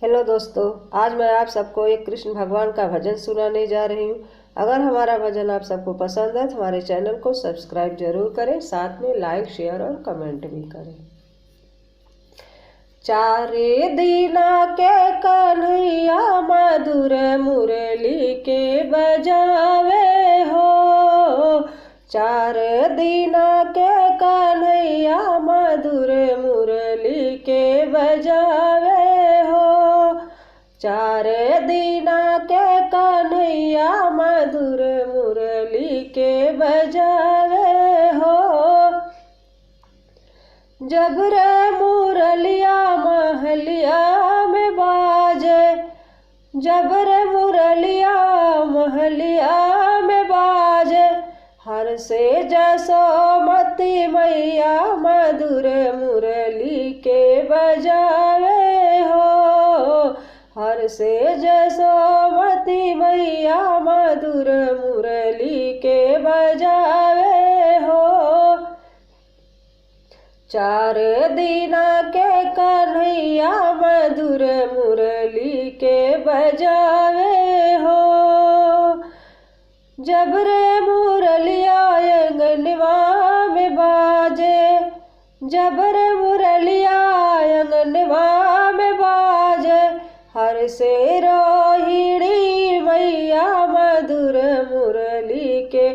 Hello दोस्तों, आज मैं आप सबको एक कृष्ण भगवान का भजन सुनाने जा रही हूँ। अगर हमारा भजन आप सबको पसंद है तो हमारे चैनल को सब्सक्राइब जरूर करें, साथ में लाइक, शेयर और कमेंट भी करें। चारे दीना के कन्हैया मधुर मुरली के बजावे हो। चार दीना के कन्हैया मधुर मुरली के बजावे हो। चार दीना के कन्हैया मधुर मुरली के बजावे हो। जब रे मुरलिया महलिया में बाजे, जब रे मुरलिया महलिया में बाजे, हर से जसोमती मैया मधुर मुरली के बजावे हो। हर से जसोमती मैया मधुर मुरली के बजावे हो। चार दीना के कन्हैया मधुर मुरली के बजावे हो। जब रे मुरलिया अंगनवा में बाजे, जब रे मुरलिया अंगनवा में बाजे, हर से रोहिणी मैया मधुर मुरली के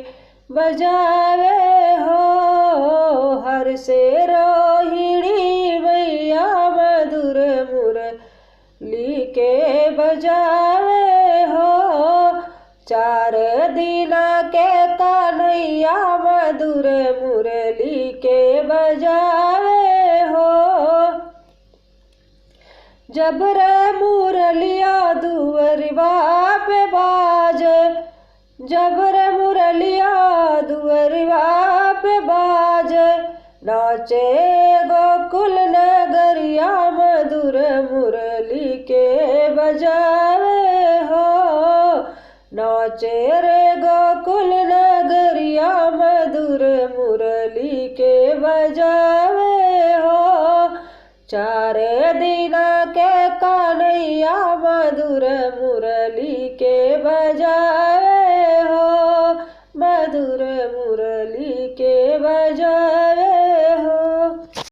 बजावे हो। हर से रोहिणी मैया मधुर मुरली के बजावे हो। चार दीना के कन्हैया मधुर मुरली के बजावे हो। जब रे मुरलिया दुअरवा पे बाजे, जब रे मुरलिया दुअरवा पे बाजे, नाचे गोकुल नगरिया मधुर मुरली के बजावे हो। नाचे रे गोकुल नगरिया मधुर मुरली के बजावे हो। चार दीना के कन्हैया मधुर मुरली के बजा